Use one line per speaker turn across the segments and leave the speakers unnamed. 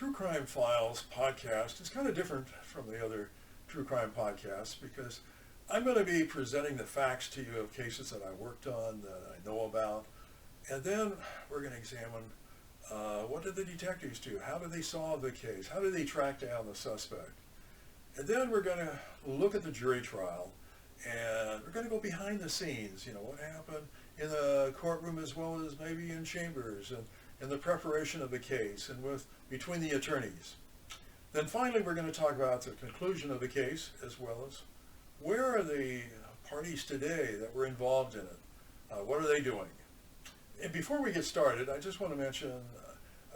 True Crime Files podcast is kind of different from the other true crime podcasts because I'm going to be presenting the facts to you of cases that I worked on, that I know about, and then we're going to examine what did the detectives do? How did they solve the case? How did they track down the suspect? And then we're going to look at the jury trial, and we're going to go behind the scenes, what happened in the courtroom as well as maybe in chambers and in the preparation of the case and between the attorneys. Then finally we're going to talk about the conclusion of the case as well as where are the parties today that were involved in it? What are they doing? And before we get started, I just want to mention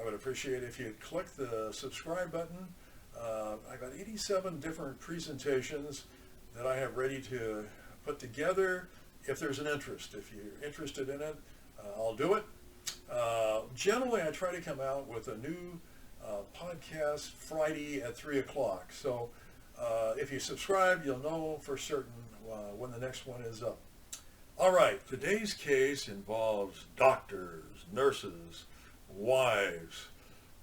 I would appreciate if you'd click the subscribe button. I've got 87 different presentations that I have ready to put together. If there's an interest, if you're interested in it, I'll do it. Generally, I try to come out with a new podcast Friday at 3 o'clock. So if you subscribe, you'll know for certain when the next one is up. All right, today's case involves doctors, nurses, wives,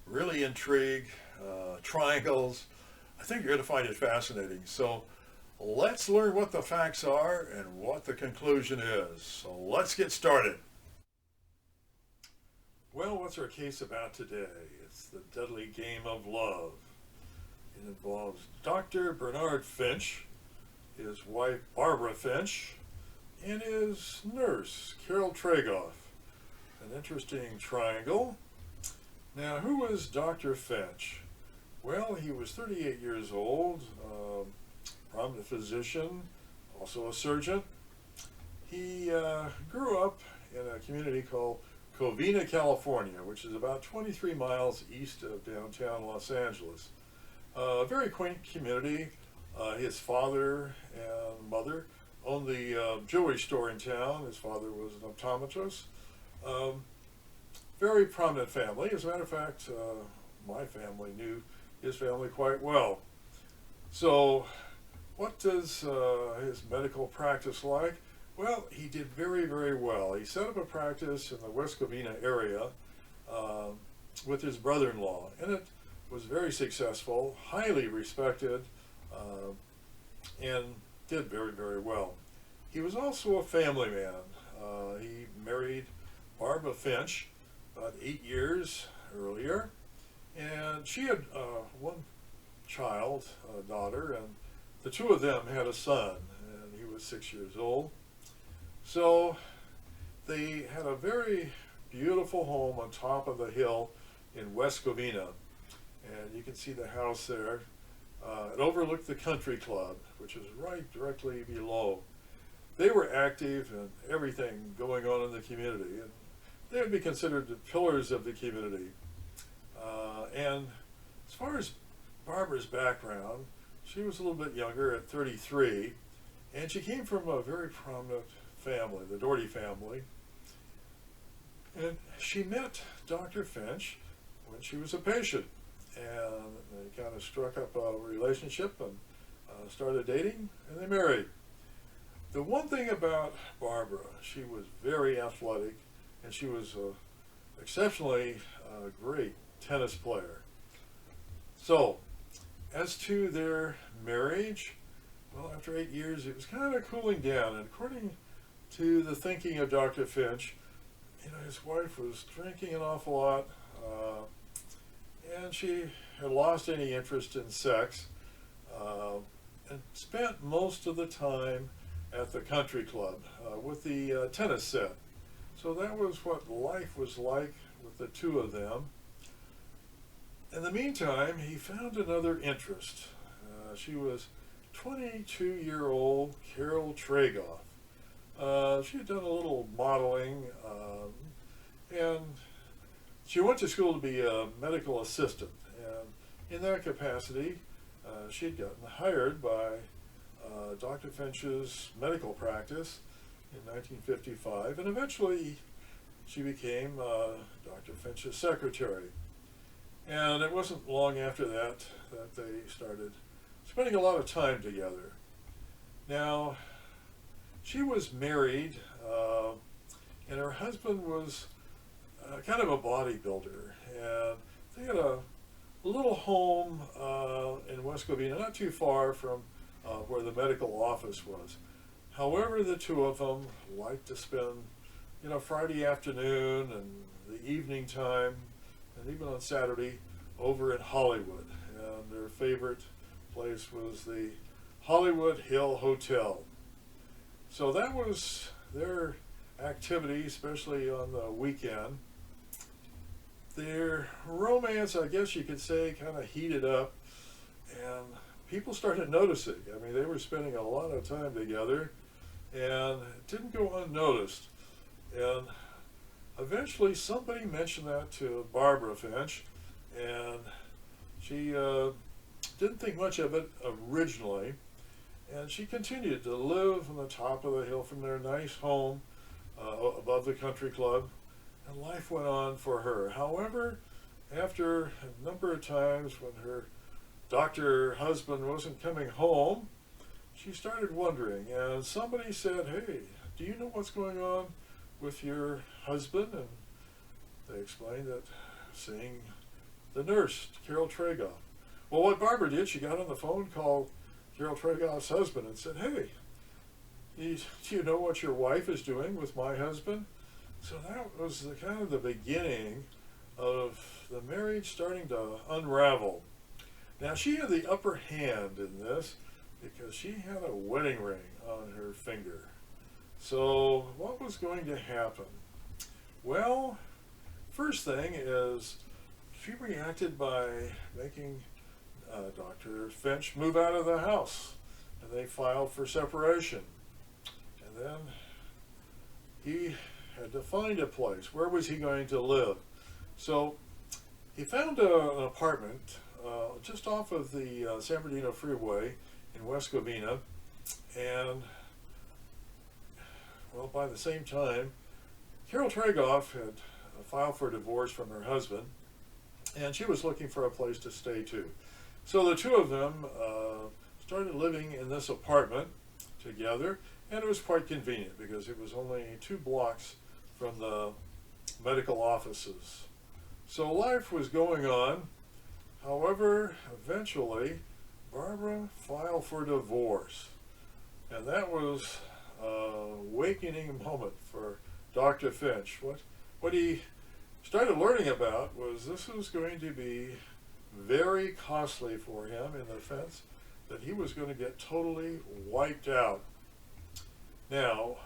really intrigue, triangles. I think you're going to find it fascinating. So let's learn what the facts are and what the conclusion is. So let's get started. Well, what's our case about today? It's the deadly game of love. It involves Dr. Bernard Finch, his wife Barbara Finch, and his nurse, Carole Tregoff. An interesting triangle. Now, who was Dr. Finch? Well, he was 38 years old, prominent physician, also a surgeon. He grew up in a community called Covina, California, which is about 23 miles east of downtown Los Angeles. A very quaint community. His father and mother owned the jewelry store in town. His father was an optometrist. Very prominent family. As a matter of fact, my family knew his family quite well. So what does his medical practice like? Well, he did very, very well. He set up a practice in the West Covina area with his brother-in-law, and it was very successful, highly respected, and did very, very well. He was also a family man. He married Barbara Finch about 8 years earlier, and she had one child, a daughter, and the two of them had a son, and he was 6 years old. So they had a very beautiful home on top of the hill in West Covina, and you can see the house there. It overlooked the country club, which is right directly below. They were active in everything going on in the community, and they would be considered the pillars of the community. And as far as Barbara's background, she was a little bit younger at 33, and she came from a very prominent family, the Doherty family. And she met Dr. Finch when she was a patient, and they kind of struck up a relationship and started dating, and they married. The one thing about Barbara, she was very athletic, and she was an exceptionally great tennis player. So, as to their marriage, well, after 8 years, it was kind of cooling down, and according to the thinking of Dr. Finch, his wife was drinking an awful lot, and she had lost any interest in sex, and spent most of the time at the country club with the tennis set. So that was what life was like with the two of them. In the meantime, he found another interest. She was 22-year-old Carole Tregoff. She had done a little modeling, and she went to school to be a medical assistant. And in that capacity, she had gotten hired by Dr. Finch's medical practice in 1955, and eventually she became Dr. Finch's secretary. And it wasn't long after that that they started spending a lot of time together. Now, she was married, and her husband was kind of a bodybuilder, and they had a a little home in West Covina, not too far from where the medical office was. However, the two of them liked to spend, Friday afternoon and the evening time, and even on Saturday, over in Hollywood. And their favorite place was the Hollywood Hill Hotel. So that was their activity, especially on the weekend. Their romance, I guess you could say, kind of heated up, and people started noticing. I mean, they were spending a lot of time together, and it didn't go unnoticed. And eventually somebody mentioned that to Barbara Finch, and she didn't think much of it originally, and she continued to live on the top of the hill from their nice home above the country club, and life went on for her. However, after a number of times when her doctor husband wasn't coming home, she started wondering, and somebody said, "Hey, do you know what's going on with your husband?" And they explained that seeing the nurse, Carole Tregoff. Well, what Barbara did, she got on the phone, called Carole Tregoff's husband and said, "Hey, do you know what your wife is doing with my husband?" So that was the kind of the beginning of the marriage starting to unravel. Now, she had the upper hand in this because she had a wedding ring on her finger. So what was going to happen? Well, first thing is she reacted by making Dr. Finch move out of the house, and they filed for separation. And then he had to find a place. Where was he going to live? So he found an apartment just off of the San Bernardino Freeway in West Covina, and well, by the same time, Carole Tregoff had filed for divorce from her husband, and she was looking for a place to stay too. So the two of them started living in this apartment together, and it was quite convenient because it was only 2 blocks from the medical offices. So life was going on. However, eventually, Barbara filed for divorce, and that was a awakening moment for Dr. Finch. What he started learning about was this was going to be very costly for him, in the sense that he was going to get totally wiped out. Now,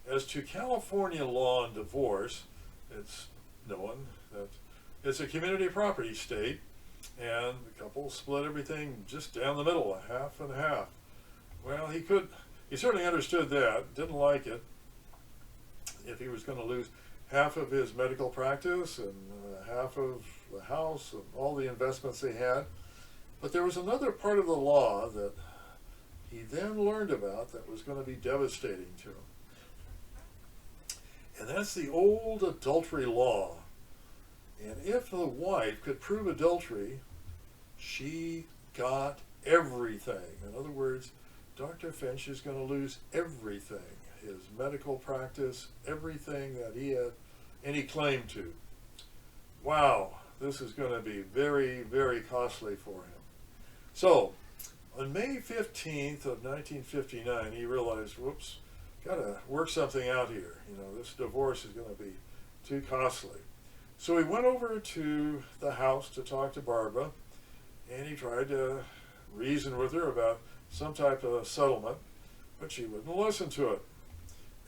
as to California law and divorce, it's known that it's a community property state, and the couple split everything just down the middle, a half and half. Well, he certainly understood that, didn't like it, if he was going to lose half of his medical practice and half of the house and all the investments they had. But there was another part of the law that he then learned about that was going to be devastating to him. And that's the old adultery law. And if the wife could prove adultery, she got everything. In other words, Dr. Finch is going to lose everything. His medical practice, everything that he had any claim to. Wow, this is going to be very, very costly for him. So, on May 15th of 1959, he realized, whoops, got to work something out here. This divorce is going to be too costly. So he went over to the house to talk to Barbara, and he tried to reason with her about some type of settlement, but she wouldn't listen to it.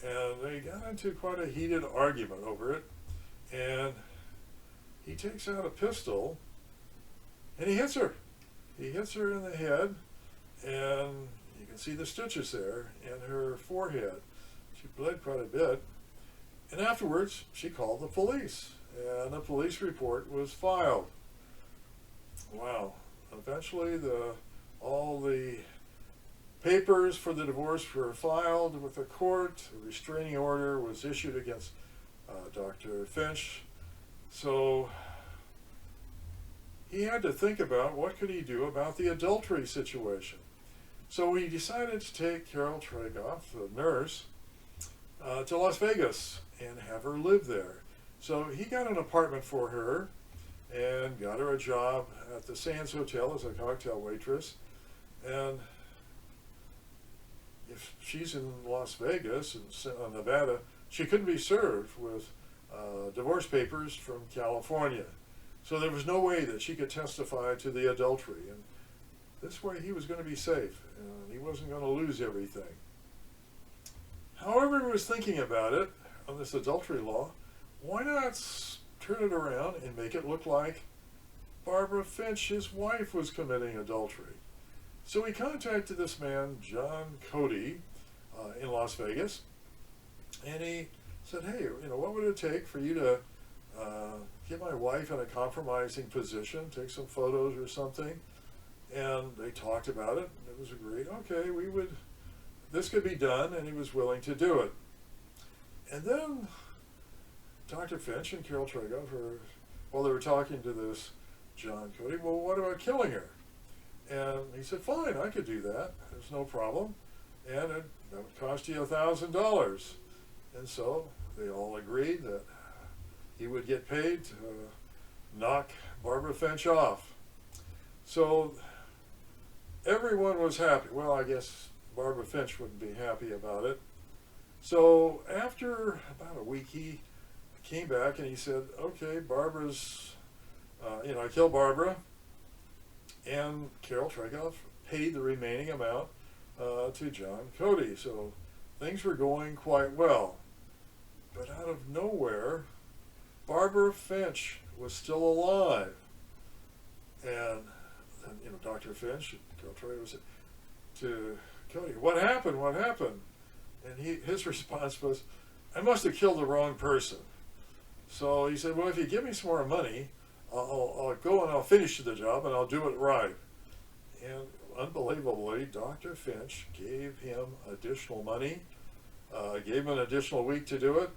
And they got into quite a heated argument over it, and he takes out a pistol, and he hits her. He hits her in the head, and you can see the stitches there in her forehead. She bled quite a bit, and afterwards she called the police, and a police report was filed. Wow. Eventually all the papers for the divorce were filed with the court. A restraining order was issued against Dr. Finch. So he had to think about what could he do about the adultery situation. So he decided to take Carole Tregoff, the nurse, to Las Vegas and have her live there. So he got an apartment for her, and got her a job at the Sands Hotel as a cocktail waitress. And if she's in Las Vegas and Nevada, she couldn't be served with divorce papers from California. So there was no way that she could testify to the adultery. And this way he was going to be safe, and he wasn't going to lose everything. However he was thinking about it on this adultery law, why not turn it around and make it look like Barbara Finch, his wife, was committing adultery? So he contacted this man, John Cody, in Las Vegas, and he said, hey, what would it take for you to get my wife in a compromising position, take some photos or something? And they talked about it, and it was agreed, okay, this could be done, and he was willing to do it. And then Dr. Finch and Carole Tregoff, while they were talking to this John Cody, well, what about killing her? And he said, fine, I could do that. There's no problem. And that would cost you $1,000. And so they all agreed that he would get paid to knock Barbara Finch off. So everyone was happy. Well, I guess Barbara Finch wouldn't be happy about it. So after about a week, he came back and he said, okay, Barbara's, I killed Barbara. And Carole Tregoff paid the remaining amount to John Cody. So things were going quite well. But out of nowhere, Barbara Finch was still alive. And then, Dr. Finch and Carole Tregoff said to Cody, what happened? What happened? And his response was, I must have killed the wrong person. So he said, well, if you give me some more money, I'll go and I'll finish the job and I'll do it right. And unbelievably, Dr. Finch gave him additional money, gave him an additional week to do it,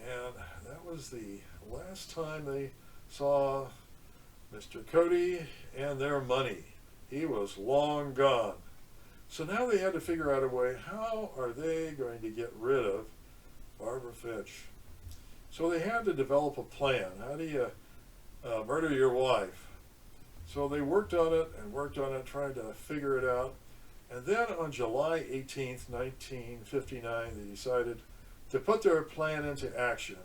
and that was the last time they saw Mr. Cody and their money. He was long gone. So now they had to figure out a way, how are they going to get rid of Barbara Finch? So they had to develop a plan. How do you murder your wife? So they worked on it, trying to figure it out. And then on July 18th, 1959, they decided to put their plan into action.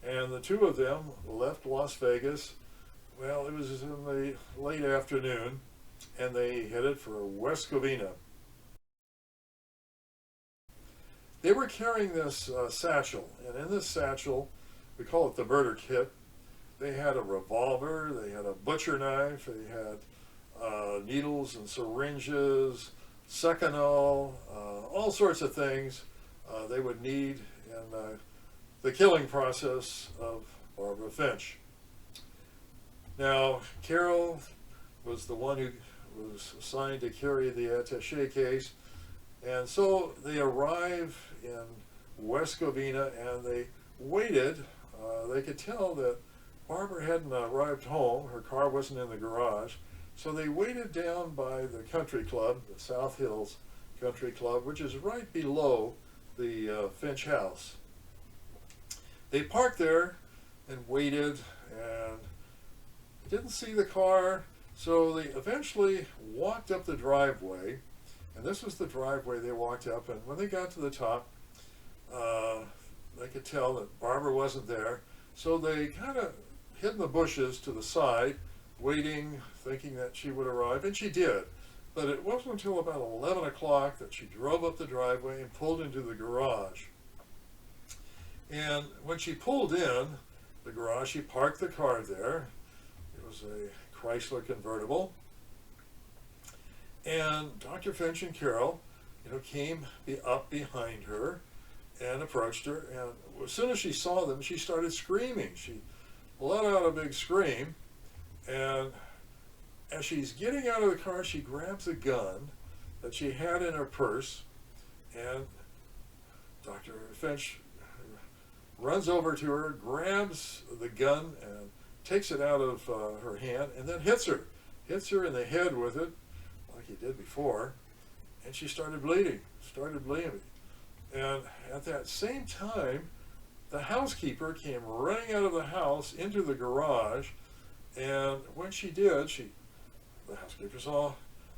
And the two of them left Las Vegas. Well, it was in the late afternoon, and they headed for West Covina. They were carrying this satchel, and in this satchel, we call it the murder kit. They had a revolver, they had a butcher knife, they had needles and syringes, seconal, all sorts of things they would need in the killing process of Barbara Finch. Now, Carole was the one who was assigned to carry the attaché case, and so they arrive in West Covina and they waited. They could tell that Barbara hadn't arrived home. Her car wasn't in the garage. So they waited down by the country club, the South Hills Country Club, which is right below the Finch house. They parked there and waited, and didn't see the car. So they eventually walked up the driveway, and this was the driveway they walked up. And when they got to the top, they could tell that Barbara wasn't there. So they kind of hid in the bushes to the side, waiting, thinking that she would arrive, and she did. But it wasn't until about 11 o'clock that she drove up the driveway and pulled into the garage. And when she pulled in the garage, she parked the car there. It was a Chrysler convertible. And Dr. Finch and Carole, came up behind her and approached her. And as soon as she saw them, she started screaming. She let out a big scream. And as she's getting out of the car, she grabs a gun that she had in her purse. And Dr. Finch runs over to her, grabs the gun, and takes it out of her hand, and then hits her in the head with it, like he did before, and she started bleeding. And at that same time, the housekeeper came running out of the house into the garage, And when she did, the housekeeper saw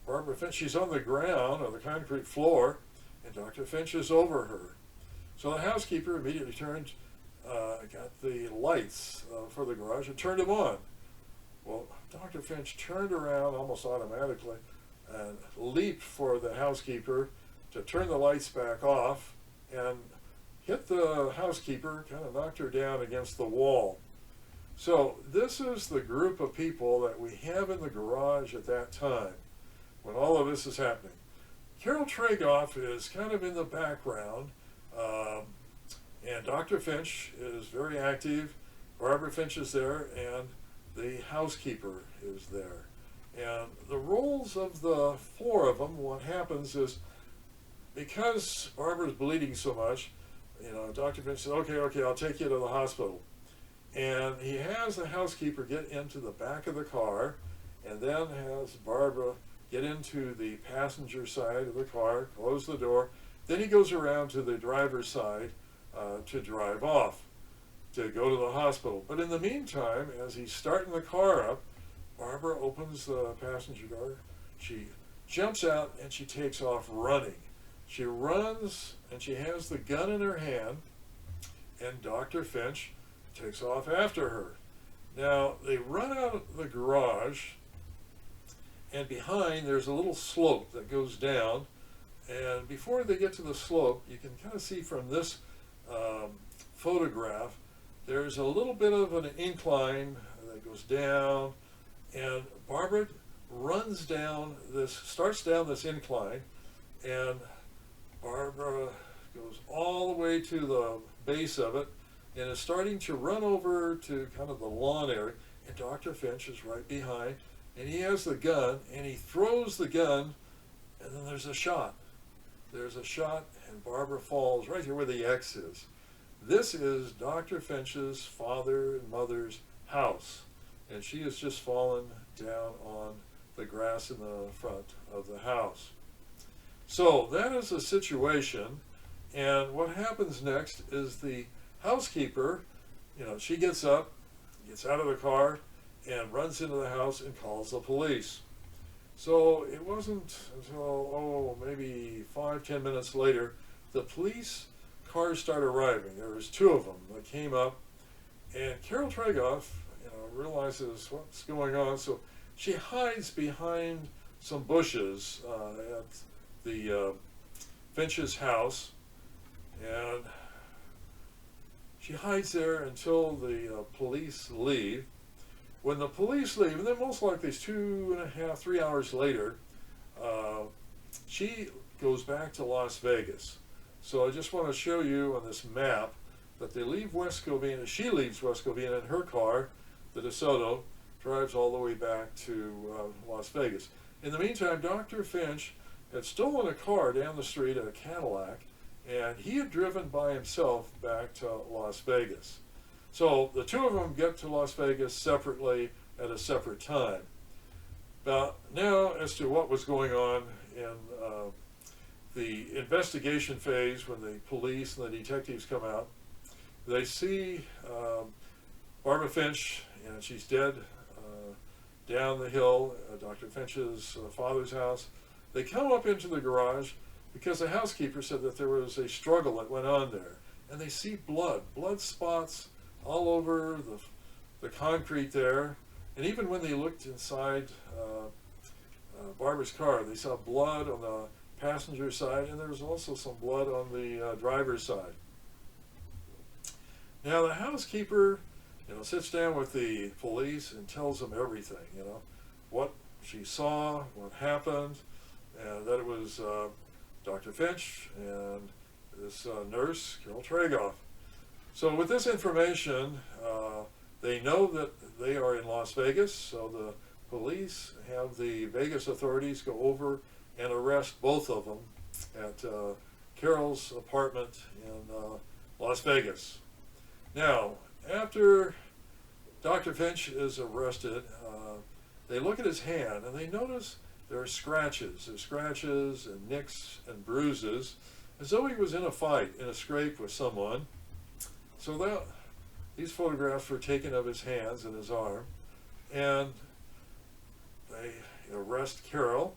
Barbara Finch. She's on the ground, on the concrete floor, and Dr. Finch is over her. So the housekeeper immediately turned, got the lights for the garage and turned them on. Well, Dr. Finch turned around almost automatically and leaped for the housekeeper to turn the lights back off and hit the housekeeper, kind of knocked her down against the wall. So this is the group of people that we have in the garage at that time when all of this is happening. Carole Tregoff is kind of in the background, and Dr. Finch is very active. Barbara Finch is there, and the housekeeper is there. And the roles of the four of them, what happens is, because Barbara's bleeding so much, Dr. Finch said, okay, I'll take you to the hospital. And he has the housekeeper get into the back of the car, and then has Barbara get into the passenger side of the car, close the door. Then he goes around to the driver's side to drive off, to go to the hospital. But in the meantime, as he's starting the car up, Barbara opens the passenger door. She jumps out and she takes off running. She runs and she has the gun in her hand, and Dr. Finch takes off after her. Now, they run out of the garage, and behind there's a little slope that goes down. And before they get to the slope, you can kind of see from this photograph, there's a little bit of an incline that goes down, and Barbara runs down this, starts down this incline, and Barbara goes all the way to the base of it and is starting to run over to kind of the lawn area, and Dr. Finch is right behind, and he has the gun, and he throws the gun, and then there's a shot. There's a shot, and Barbara falls right here where the X is. This is Dr. Finch's father and mother's house, and she has just fallen down on the grass in the front of the house. So that is the situation, and what happens next is the housekeeper, she gets up, gets out of the car, and runs into the house and calls the police. So it wasn't until, maybe 5-10 minutes later, the police cars start arriving. There was 2 of them that came up, and Carole Tregoff, realizes what's going on, so she hides behind some bushes at the Finch's house, and she hides there until the police leave. When the police leave, and then most likely it's 2.5, 3 hours later, she goes back to Las Vegas. So I just want to show you on this map that they leave West Covina. She leaves West Covina in her car. The DeSoto drives all the way back to Las Vegas. In the meantime, Dr. Finch had stolen a car down the street, a Cadillac, and he had driven by himself back to Las Vegas. So the 2 of them get to Las Vegas separately at a separate time. Now, as to what was going on in the investigation phase, when the police and the detectives come out, they see Barbara Finch, and she's dead down the hill at Dr. Finch's father's house. They come up into the garage because the housekeeper said that there was a struggle that went on there. And they see blood spots all over the concrete there. And even when they looked inside Barbara's car, they saw blood on the passenger side, and there was also some blood on the driver's side. Now the housekeeper, sits down with the police and tells them everything, what she saw, what happened, and that it was Dr. Finch and this nurse, Carole Tregoff. So with this information, they know that they are in Las Vegas, so the police have the Vegas authorities go over and arrest both of them at Carole's apartment in Las Vegas. Now, after Dr. Finch is arrested, they look at his hand and they notice there are scratches. There's scratches and nicks and bruises, as though he was in a fight, in a scrape with someone. So these photographs were taken of his hands and his arm. and they arrest Carole,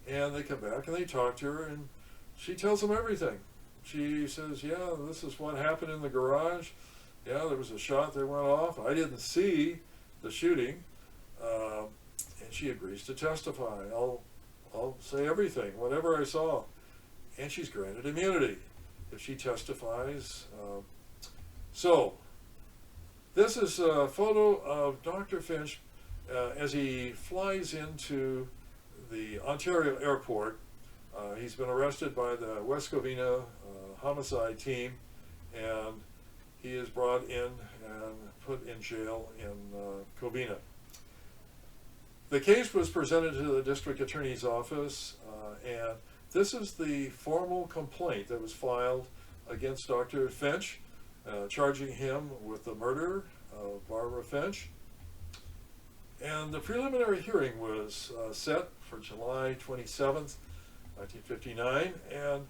and they come back and they talk to her, and she tells them everything. She says, yeah, this is what happened in the garage. Yeah, there was a shot that went off. I didn't see the shooting. And she agrees to testify. I'll say everything, whatever I saw. And she's granted immunity if she testifies. So, this is a photo of Dr. Finch as he flies into the Ontario airport. He's been arrested by the West Covina homicide team, and he is brought in and put in jail in Covina. The case was presented to the district attorney's office, and this is the formal complaint that was filed against Dr. Finch, charging him with the murder of Barbara Finch. And the preliminary hearing was set for July 27th, 1959, and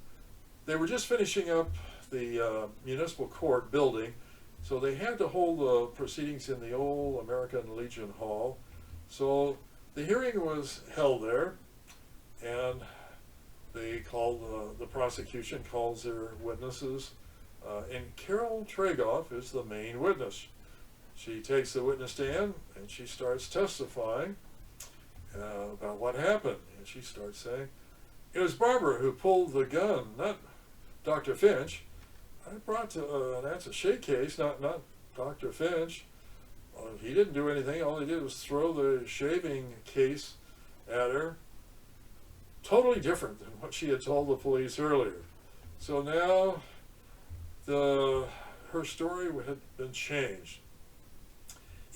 they were just finishing up the municipal court building, so they had to hold the proceedings in the old American Legion Hall. So the hearing was held there, and they called, the prosecution calls their witnesses, and Carole Tregoff is the main witness. She takes the witness stand and she starts testifying about what happened. And she starts saying, it was Barbara who pulled the gun, not Dr. Finch. I brought that's a shake case, not Dr. Finch. He didn't do anything. All he did was throw the shaving case at her. Totally different than what she had told the police earlier. So now her story had been changed.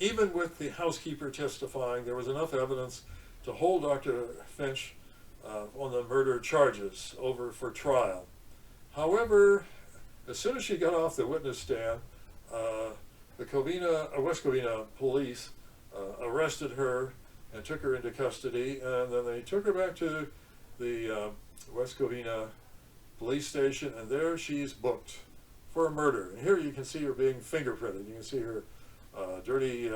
Even with the housekeeper testifying, there was enough evidence to hold Dr. Finch on the murder charges over for trial. However, as soon as she got off the witness stand, the West Covina police arrested her and took her into custody, and then they took her back to the West Covina police station, and there she's booked for a murder. And here you can see her being fingerprinted. You can see her dirty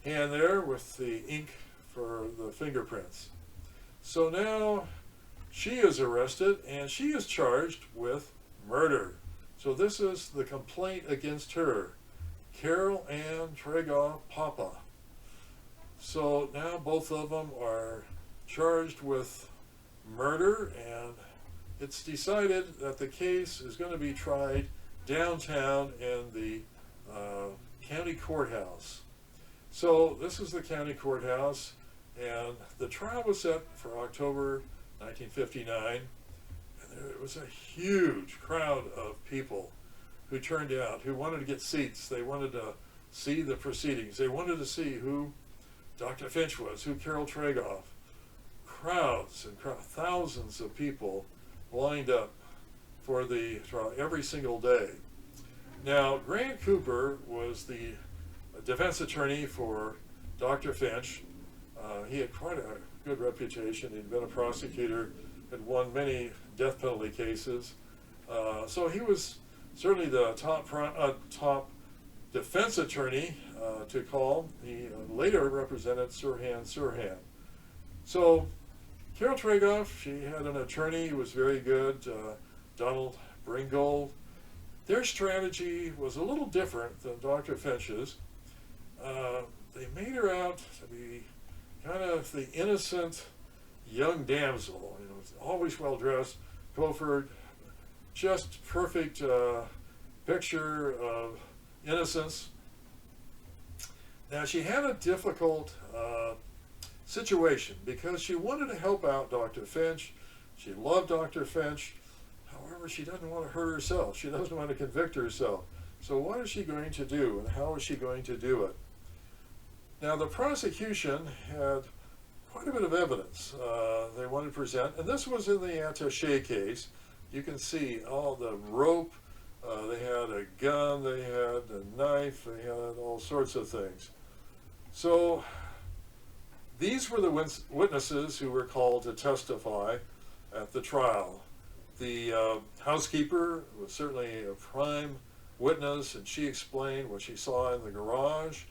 hand there with the ink for the fingerprints. So now she is arrested and she is charged with murder. So this is the complaint against her, Carole Ann Tregoff Papa. So now both of them are charged with murder, and it's decided that the case is going to be tried downtown in the county courthouse. So this is the county courthouse, and the trial was set for October 1959, and there was a huge crowd of people who turned out, who wanted to get seats. They wanted to see the proceedings. They wanted to see who Dr. Finch was, who Carole Tregoff. Crowds and thousands of people lined up for the trial every single day. Now, Grant Cooper was the defense attorney for Dr. Finch. He had quite a good reputation. He'd been a prosecutor, had won many death penalty cases. So he was certainly the top defense attorney to call. He later represented Sirhan. So Carole Tregoff, she had an attorney who was very good, Donald Bringold. Their strategy was a little different than Dr. Finch's. They made her out to be kind of the innocent young damsel, always well dressed, coiffured, just perfect picture of innocence. Now she had a difficult situation because she wanted to help out Dr. Finch. She loved Dr. Finch. However, she doesn't want to hurt herself. She doesn't want to convict herself. So what is she going to do, and how is she going to do it? Now, the prosecution had quite a bit of evidence they wanted to present, and this was in the attaché case. You can see all the rope, they had a gun, they had a knife, they had all sorts of things. So these were the witnesses who were called to testify at the trial. The housekeeper was certainly a prime witness, and she explained what she saw in the garage.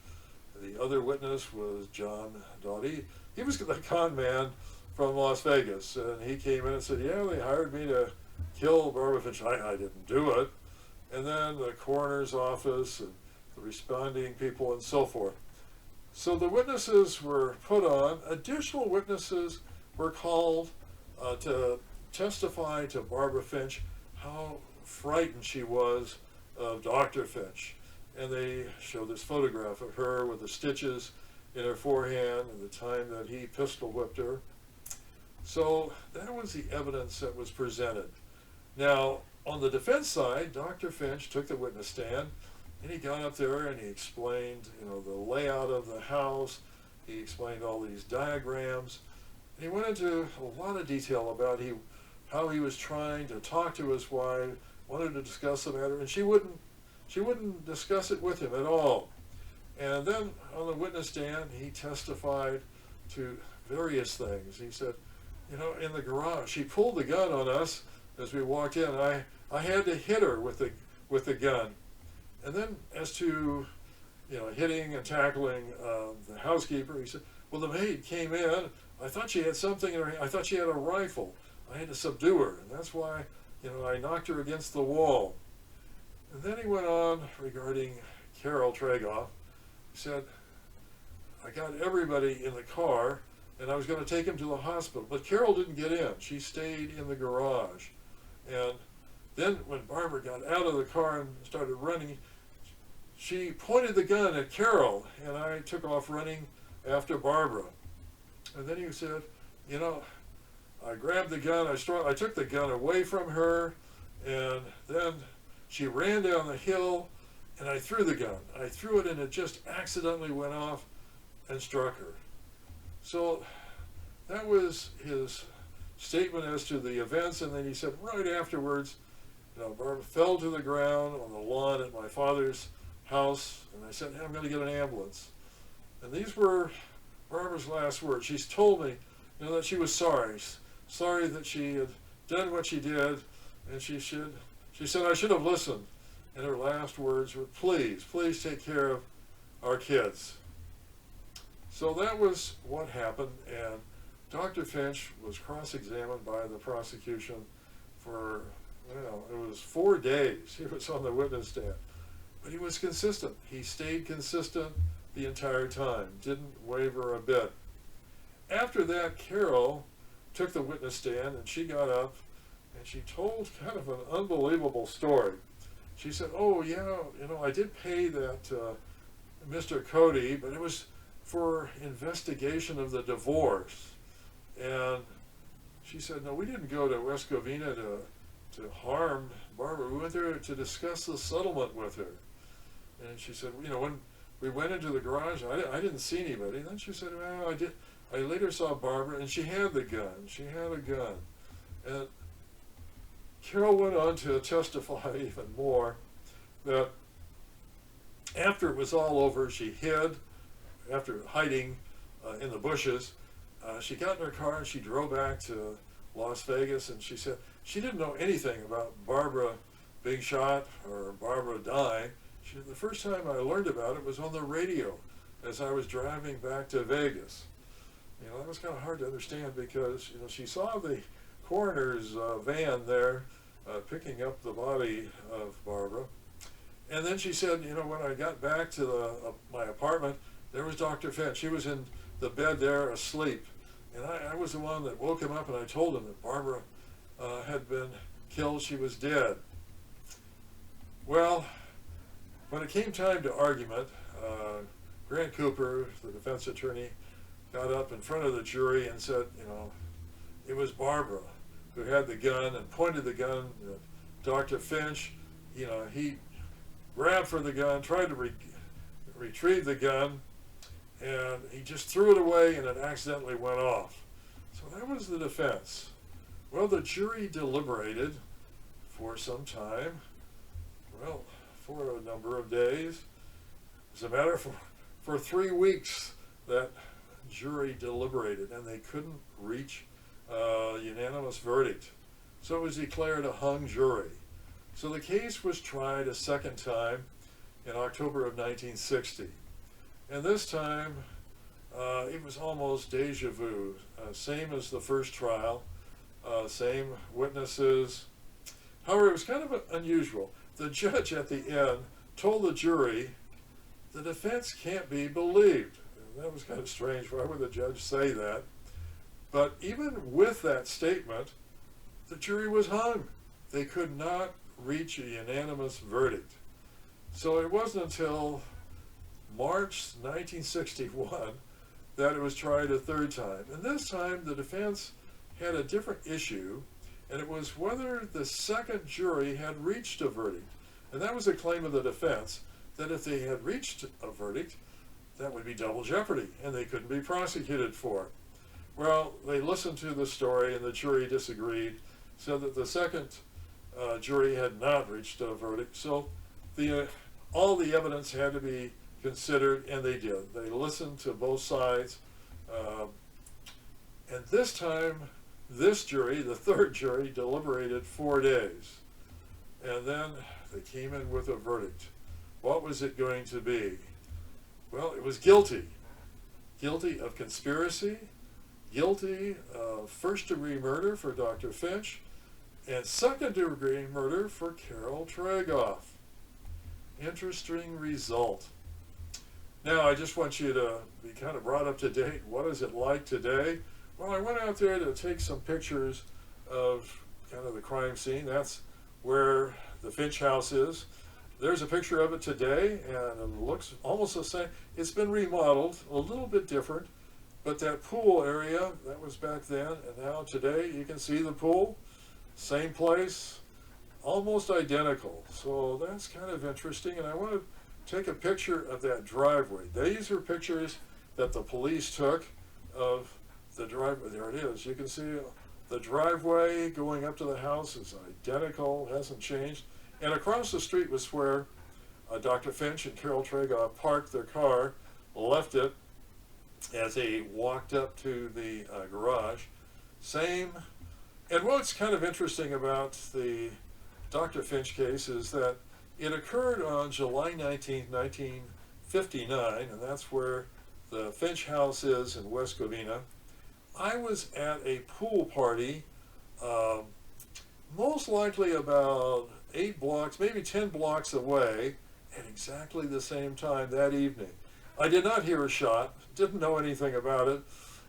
the other witness was John Doughty. He was the con man from Las Vegas, and he came in and said, yeah, they hired me to kill Barbara Finch. I didn't do it. And then the coroner's office and the responding people and so forth. So the witnesses were put on. Additional witnesses were called to testify to Barbara Finch how frightened she was of Dr. Finch. And they showed this photograph of her with the stitches in her forehand and the time that he pistol whipped her. So that was the evidence that was presented. Now, on the defense side, Dr. Finch took the witness stand, and he got up there and he explained, the layout of the house. He explained all these diagrams. And he went into a lot of detail about how he was trying to talk to his wife, wanted to discuss the matter, and she wouldn't discuss it with him at all. And then on the witness stand, he testified to various things. He said, in the garage, she pulled the gun on us as we walked in. I had to hit her with the gun. And then as to, hitting and tackling the housekeeper, he said, well, the maid came in. I thought she had something in her hand. I thought she had a rifle. I had to subdue her, and that's why, I knocked her against the wall. And then he went on regarding Carole Tregoff. He said, I got everybody in the car, and I was going to take him to the hospital. But Carole didn't get in. She stayed in the garage. And then when Barbara got out of the car and started running, she pointed the gun at Carole, and I took off running after Barbara. And then he said, I grabbed the gun, I took the gun away from her, and then she ran down the hill, and I threw the gun. I threw it, and it just accidentally went off and struck her. So that was his statement as to the events, and then he said right afterwards, Barbara fell to the ground on the lawn at my father's house, and I said, hey, I'm going to get an ambulance. And these were Barbara's last words. She's told me, that she was sorry that she had done what she did, and she said I should have listened. And her last words were, please take care of our kids. So that was what happened, and Dr. Finch was cross-examined by the prosecution for, it was 4 days. He was on the witness stand. But he was consistent. He stayed consistent the entire time, didn't waver a bit. After that, Carole took the witness stand, and she got up, and she told kind of an unbelievable story. She said, oh, yeah, I did pay that Mr. Cody, but it was for investigation of the divorce. And she said, no, we didn't go to West Covina to harm Barbara. We went there to discuss the settlement with her. And she said, when we went into the garage, I didn't see anybody. And then she said, well, I did. I later saw Barbara, and she had the gun. She had a gun. And Carole went on to testify even more that after it was all over, she hid, after hiding in the bushes. She got in her car and she drove back to Las Vegas, and she said she didn't know anything about Barbara being shot or Barbara dying. She said, the first time I learned about it was on the radio as I was driving back to Vegas. That was kind of hard to understand because, she saw the coroner's van there picking up the body of Barbara. And then she said, when I got back to my apartment, there was Dr. Finch. He was in the bed there asleep. And I was the one that woke him up, and I told him that Barbara had been killed. She was dead. Well, when it came time to argument, Grant Cooper, the defense attorney, got up in front of the jury and said, it was Barbara who had the gun and pointed the gun at Dr. Finch. He grabbed for the gun, tried to retrieve the gun, and he just threw it away, and it accidentally went off. So that was the defense. Well, the jury deliberated for some time, for a number of days. As a matter for 3 weeks, that jury deliberated, and they couldn't reach a unanimous verdict. So it was declared a hung jury. So the case was tried a second time in October of 1960. And this time, it was almost deja vu. Same as the first trial, same witnesses. However, it was kind of unusual. The judge at the end told the jury, the defense can't be believed. And that was kind of strange. Why would the judge say that? But even with that statement, the jury was hung. They could not reach a unanimous verdict. So it wasn't until March 1961 that it was tried a third time. And this time the defense had a different issue, and it was whether the second jury had reached a verdict. And that was a claim of the defense, that if they had reached a verdict, that would be double jeopardy, and they couldn't be prosecuted for it. Well, they listened to the story, and the jury disagreed, said that the second jury had not reached a verdict. So all the evidence had to be considered, and they did. They listened to both sides. And this time, this jury, the third jury, deliberated 4 days. And then they came in with a verdict. What was it going to be? Well, it was guilty. Guilty of conspiracy, guilty of first-degree murder for Dr. Finch, and second-degree murder for Carole Tregoff. Interesting result. Now, I just want you to be kind of brought up to date. What is it like today? Well, I went out there to take some pictures of kind of the crime scene. That's where the Finch house is. There's a picture of it today, and it looks almost the same. It's been remodeled, a little bit different, but that pool area, that was back then, and now today you can see the pool, same place, almost identical. So that's kind of interesting, and I want to take a picture of that driveway. These are pictures that the police took of the driveway. There it is. You can see the driveway going up to the house is identical, hasn't changed. And across the street was where Dr. Finch and Carole Tregoff parked their car, left it as they walked up to the garage. Same. And what's kind of interesting about the Dr. Finch case is that it occurred on July 19, 1959, and that's where the Finch house is in West Covina. I was at a pool party, most likely about 8 blocks, maybe 10 blocks away, at exactly the same time that evening. I did not hear a shot, didn't know anything about it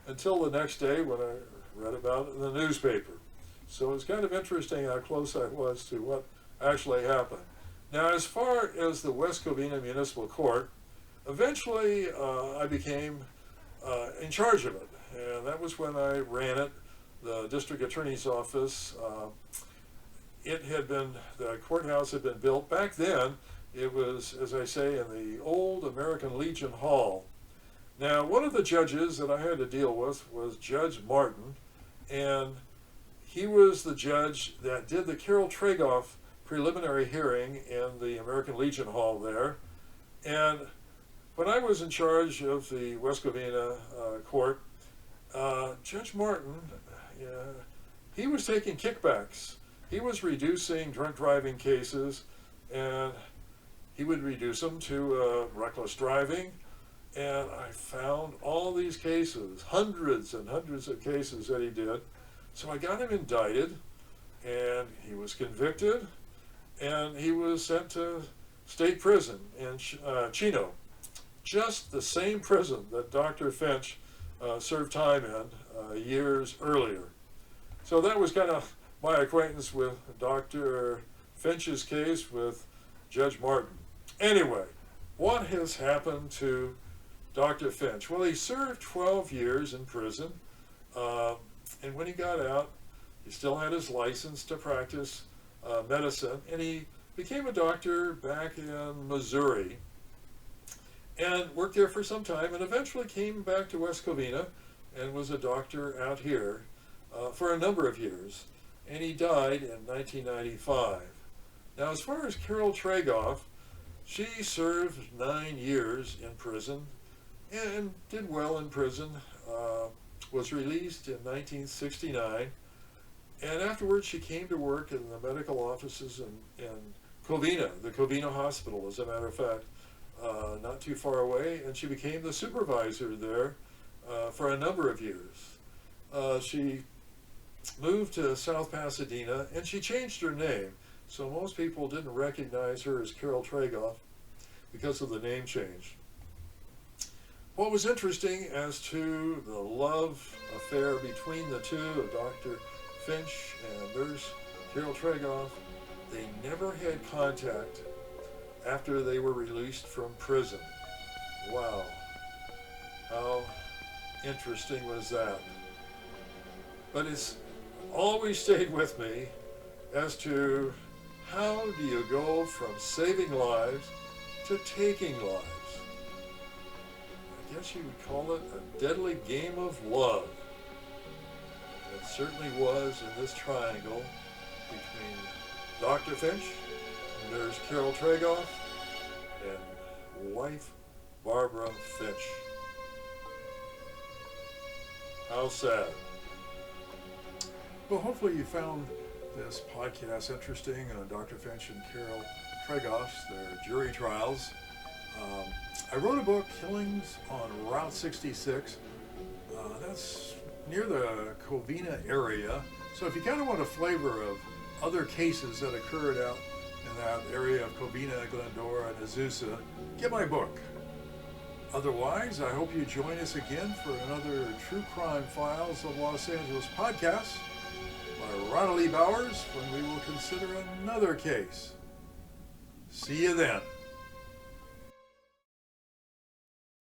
until the next day when I read about it in the newspaper. So it's kind of interesting how close I was to what actually happened. Now, as far as the West Covina Municipal Court, eventually I became in charge of it, and that was when I ran it, the district attorney's office. The courthouse had been built. Back then, it was, as I say, in the old American Legion Hall. Now, one of the judges that I had to deal with was Judge Martin, and he was the judge that did the Carole Tregoff preliminary hearing in the American Legion Hall there. And when I was in charge of the West Covina court, Judge Martin, he was taking kickbacks. He was reducing drunk driving cases, and he would reduce them to reckless driving. And I found all these cases, hundreds and hundreds of cases that he did. So I got him indicted, and he was convicted, and he was sent to state prison in Chino, just the same prison that Dr. Finch served time in years earlier. So that was kind of my acquaintance with Dr. Finch's case with Judge Martin. Anyway, what has happened to Dr. Finch? Well, he served 12 years in prison, and when he got out, he still had his license to practice medicine, and he became a doctor back in Missouri and worked there for some time, and eventually came back to West Covina and was a doctor out here for a number of years, and he died in 1995. Now, as far as Carole Tregoff, she served 9 years in prison and did well in prison, was released in 1969, and afterwards she came to work in the medical offices in Covina, the Covina Hospital, as a matter of fact, not too far away, and she became the supervisor there for a number of years. She moved to South Pasadena, and she changed her name, so most people didn't recognize her as Carole Tregoff because of the name change. What was interesting as to the love affair between the two of Dr. Finch and nurse Carole Tregoff, they never had contact after they were released from prison. Wow, how interesting was that? But it's always stayed with me as to how do you go from saving lives to taking lives? I guess you would call it a deadly game of love. It certainly was in this triangle between Dr. Finch, nurse Carole Tregoff, and wife Barbara Finch. How sad. Well, hopefully you found this podcast interesting on Dr. Finch and Carole Tregoff's, their jury trials. I wrote a book, Killings on Route 66. That's near the Covina area. So if you kind of want a flavor of other cases that occurred out in that area of Covina, Glendora, and Azusa, get my book. Otherwise, I hope you join us again for another True Crime Files of Los Angeles podcast by Ronald E. Bowers, when we will consider another case. See you then.